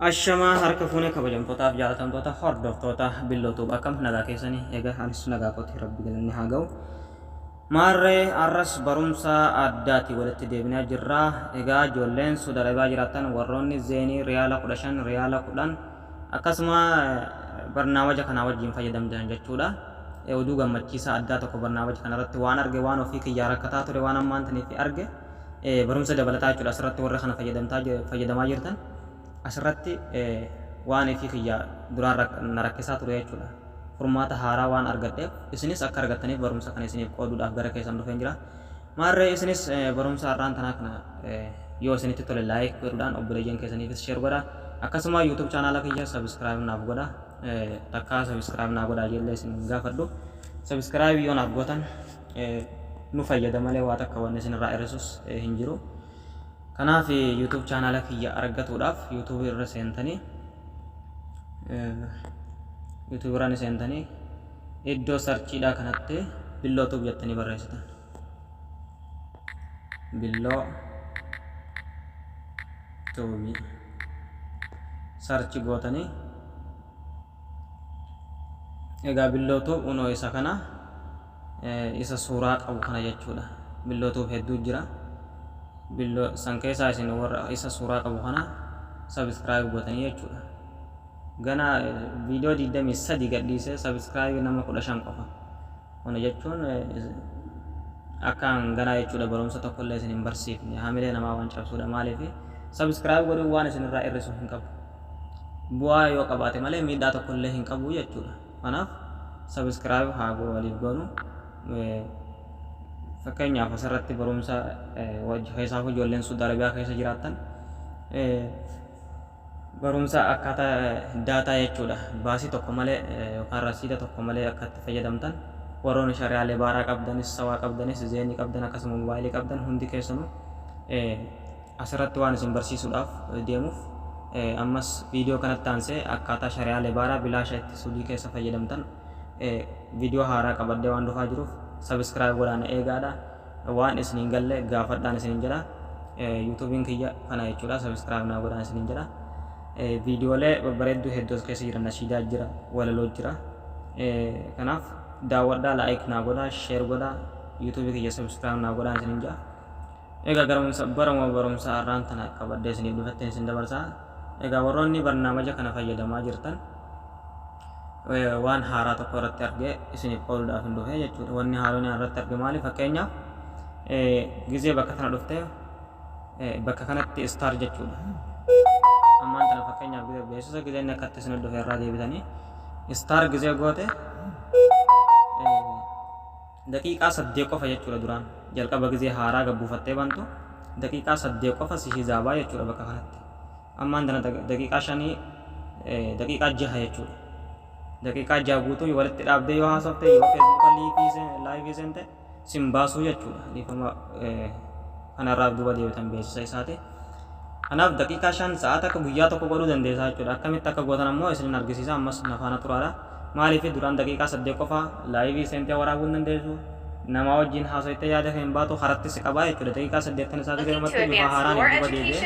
Ashama harka fuune kabajamtootaaf jaalatamtoota hordoftoota billootuub akkam nagaa keessanii egaa anis nagaa kooti rabbi galanni haa ga'u. Maarree arras barumsa addaati walitti deebinaa jirra. Egaa ijoolleen sudarabaa jiraatan warroonni zeenii riyaala 15 riyaala 10 akkasuma barnaamija kana wajjin fayyadamtan jechuudha. Oduu gammachiisaa addaa tokko barnaamija kana irratti waan arge waan ofii kiyyaa rakkataa ture waan ammaan taniif arge barumsa dabalataa jechuudha. Asirratti warra kana fayyadamaa jirtan asirratti waan ofii kiyyaa duraan na rakkisaa ture jechuudha. Furmaata haaraa waan argadheef isinis akka argattaniif barumsa kana isiniif qooduudhaaf gara keessan dhufeen jira. Maarree isinis barumsa har'aan tanaa kana yoo isinitti tole laayik godhuudhaan obboleeyyan keessaniifis sheer godhaa. Akkasuma YouTube chaanaala kiyya subscribe naaf godhaa. Takka subscribe naaf godhaa jennee isin gaafadhu. Subscribe yoo naaf gootan nu fayyada malee waa takka wanni isinirraa hir'isus hin jiru. Kanaaf YouTube chaanaala kiyya argatuudhaaf YouTube irra seentanii YouTube irra seentanii iddoo sarchiidhaa kanatti billootuuf jettanii barreessitan. Billoo tuubii sarchi gootanii egaa billootuuf unoo isa kana isa suuraa qabu kana jechuudha. Billootuuf hedduu jira. Billoo san keessaa isin warra isa suuraa qabu kana subscribe gootanii jechuudha. Gana video 23 gadhiise subscribe nama 15 qofa. Kana jechuun akkaan gana jechuudha barumsa tokko illee isin hin barsiifne hamilee namaa waan cabsuudha maaliif subscribe godhuun waan isin irraa hir'isu hin qabu. Bu'aa yoo qabaate malee miidhaa tokko illee hin qabu jechuudha. Kanaaf subscribe haa waliif goonu. Fakkeenyaaf asirratti barumsa keessaa ijoolleen Suudarabiyaa keessa jiraatan barumsa akkaataa daataa jechuudha. Baasii tokko malee yookaan rasiida tokko malee akka itti fayyadamtan warroonni shari'aalee baaraa qabdanis sawaa qabdanis zeenii qabdan akkasuma mobaayilii qabdan hundi keessanuu asirratti waan isin barsiisuudhaaf deemuuf ammas viidiyoo kanatti aansee akkaataa shari'aalee baaraa bilaasha itti suudii keessa fayyadamtan viidiyoo haaraa qabadee waan dhufaa jiruuf subscribe godhaan eegaadha. Waan isin hin galle gaafadhaan isin hin jedha. YouTubein kiyya kana jechuudha subscribe naa godhaan isin hin jedha. Viidiyoolee babbareedduu hedduus keessa jiran nashiidaa jira walaloo jira. Kanaaf daawwadhaa like naa godhaa share godhaa YouTube kiyya subscribe naa godhaan isin hin jedha. Egaa barumsa har'aan tana qabadee isiniif dhufatteen isin dabarsaa. Egaa warroonni barnaamija kana fayyadamaa jirtan waan haaraa tokko irratti argee isiniif qooduudhaaf hin dhufe jechuudha. Wanni haaroon irratti arge maali? Fakkeenyaaf gizee bakka kana dhuftee bakka kanatti star jechuudha. Ammaan tana fakkeenyaaf beeksisa gizee inni akkatti isin dhufe irraa deebitanii star gizee goote daqiiqaa 8 qofa jechuudha. Duraan jalqaba gizee haaraa gabbuufattee bantu daqiiqaa 8 qofa si hisaabaa jechuudha bakka kanatti. Ammaan tana daqiiqaa 5 daqiiqaa 6 jechuudha. Daqiiqaa 6 guutuu walitti dhaabdee yoo haasofte yoo Facebook live seente sin baasuu jechuudha. Dhiifama kanarraa duuba deebitan beeksisa isaati. Kanaaf daqiiqaa 5 sa'aata akka guyyaa tokko godhuu dandeessaa jechuudha. Akkamitti akka gootan ammoo isin argisiisa ammas nafaana turaadha. Maaliif duraan daqiiqaa 8 qofa live seentee waraabuu hin dandeessu. Nama wajjin haasoftee yaada kan baatu haratti si qabaa jechuudha. Daqiiqaa 8 isaati gammatti bifa haaraan duuba deebi'ee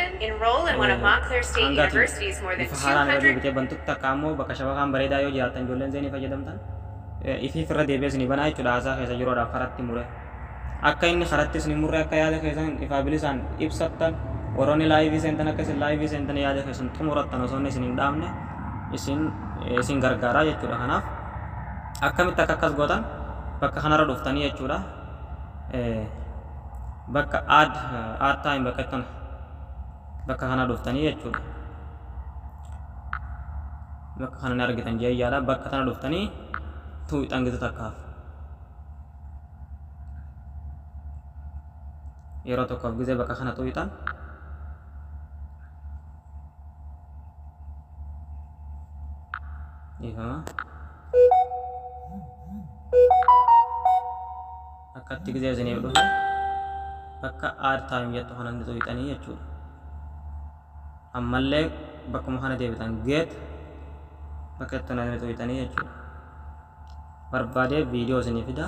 bifa haaraan irra deebitee bantutti akka ammoo bakka shabakaan bareedaa yoo jiraatan ijoolleen zeenii fayyadamtan ifiif irra deebi'ee isin banaa jechuudha. Haasaa keessa yeroodhaaf haratti mure akka inni haratti isin murre akka yaada keessan ifaa bilisaan ibsattan warroonni laayivii seentan akka isin laayivii seentan yaada keessan xumurattan osoo inni isin hin dhaabne isin gargaaraa jechuudha. Kanaaf akkamitti akka akkas gootan bakka kanarra dhuftanii jechuudha. Bakka add time bakka itti bakka kana dhuftanii jechuudha. Bakka kana ni argitan jeeyyaadha. Bakka kana dhuftanii tuuxan gitu takkaaf yeroo tokkoof gizee bakka kana tuuxan ifama akkatti gizee isiniif dhufe bakka add time jettu kana ni tuuxanii jechuudha. Ammallee bakkuma kana deebitan geet bakka itti ni tuuxanii jechuudha. Barbaadee viidiyoo isinii fida.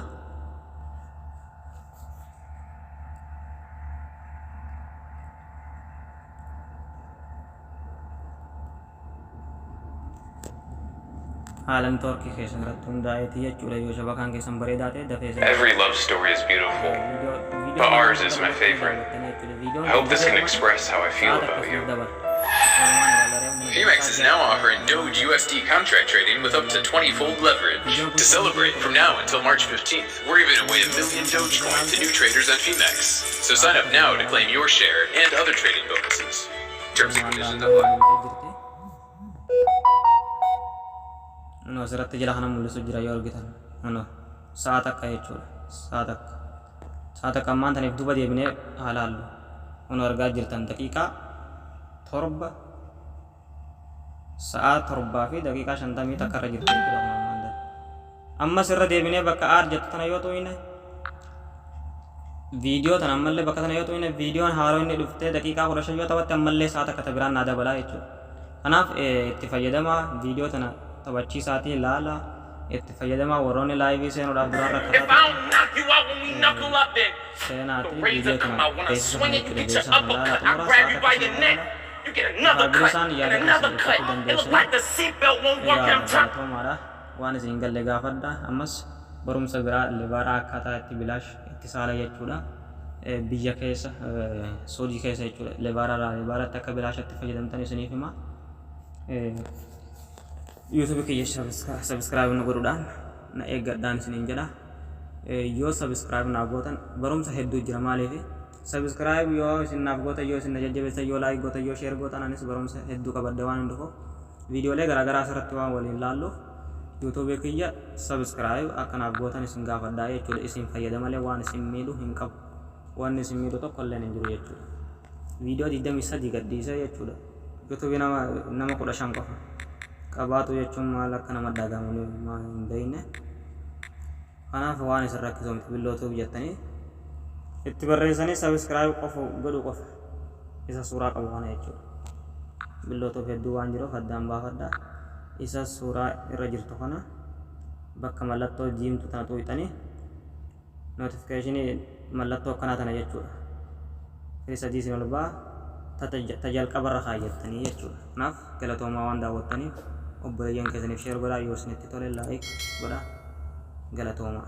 haalan torki keessa irratti hundaa'eeti jechuudha yoo shabakaan keessan bareedaa ta'e dafee Every love story is beautiful, but ours is my favorite. I hope this can express how I feel about you. Femex is now offering Doge USD contract trading with up to 20-fold leverage. To celebrate from now until March 15th, we're giving away 1 million Dogecoin to new traders on Femex. So sign up now to claim your share and other trading bonuses. Terms and conditions apply. No, asirratti jala kana mul'isu jira yoo argitan. No, sa'a takka jechuudha. Sa'a takka ammaan taniif duuba deebinee haalaallu. Kun argaa jirtan daqiiqaa torba. Sa'a torbaa fi daqiiqaa 50 takka irra jirti jechuudha kun ammaan tana. Ammas irra deebinee bakka aar jettu tana yoo tu'ine viidiyoo tana ammallee bakka tana yoo tu'ine viidiyoon haaroo inni dhuftee daqiiqaa 15 yoo ta'utti ammallee sa'a takka biraan naa dabalaa jechuudha. Kanaaf itti fayyadamaa viidiyoo tana taphachiisaatii ilaala itti fayyadamaa warroonni laayivii seenuudhaaf duraan rakkataati seenaatii viidiyoo kana beeksisa jechuudha beeksisa ilaala xumura sa'a takka isaan yaada keessatti dandeessan toomaadha waan isin galle gaafadha ammas barumsa biraa libaaraa akkaataa itti bilaash itti saala jechuudha biyya keessa soodii keessa jechuudha libaaraatti akka bilaashatti fayyadamtan isiniif hima YouTube kiyya subscribe nu godhuudhaan na eeggadhaan isiniin jedha yoo subscribe naaf gootan barumsa hedduu jira maaliif subscribe yoo isin naaf gootan yoo isin na jajjabeessan yoo like gootan yoo share gootan anis barumsa hedduu qabadde waan hunduuf viidiyoolee garaagaraa asirratti waan waliin laalluuf YouTube kiyya subscribe akka naaf gootan isin gaafadhaa jechuudha isin fayyada malee waan isin miidhu hin qabu waan isin miidhu tokko illee hin jiru jechuudha viidiyoo 23 gadhiisee jechuudha YouTube nama 15 qofa qabaatu jechuun maal akka nama dhagahamu hin beekne kanaaf waan isin rakkisu miti billootuu jettanii itti barreessanii subscribe qofa godhu qofa isa suuraa qabu kana jechuudha billootuuf hedduu waan jiruuf addaan baafadhaa isa suuraa irra jirtu kana bakka mallattoo diimtuu tana tuuxanii notification mallattoo akkanaa tana jechuudha isa diisin ol baa tajalqabarra kaayyattanii jechuudha kanaaf galatoomaa waan daawwattaniif obboleeyyan keessaniif share godhaa yoo isinitti tole like godhaa galatoomaa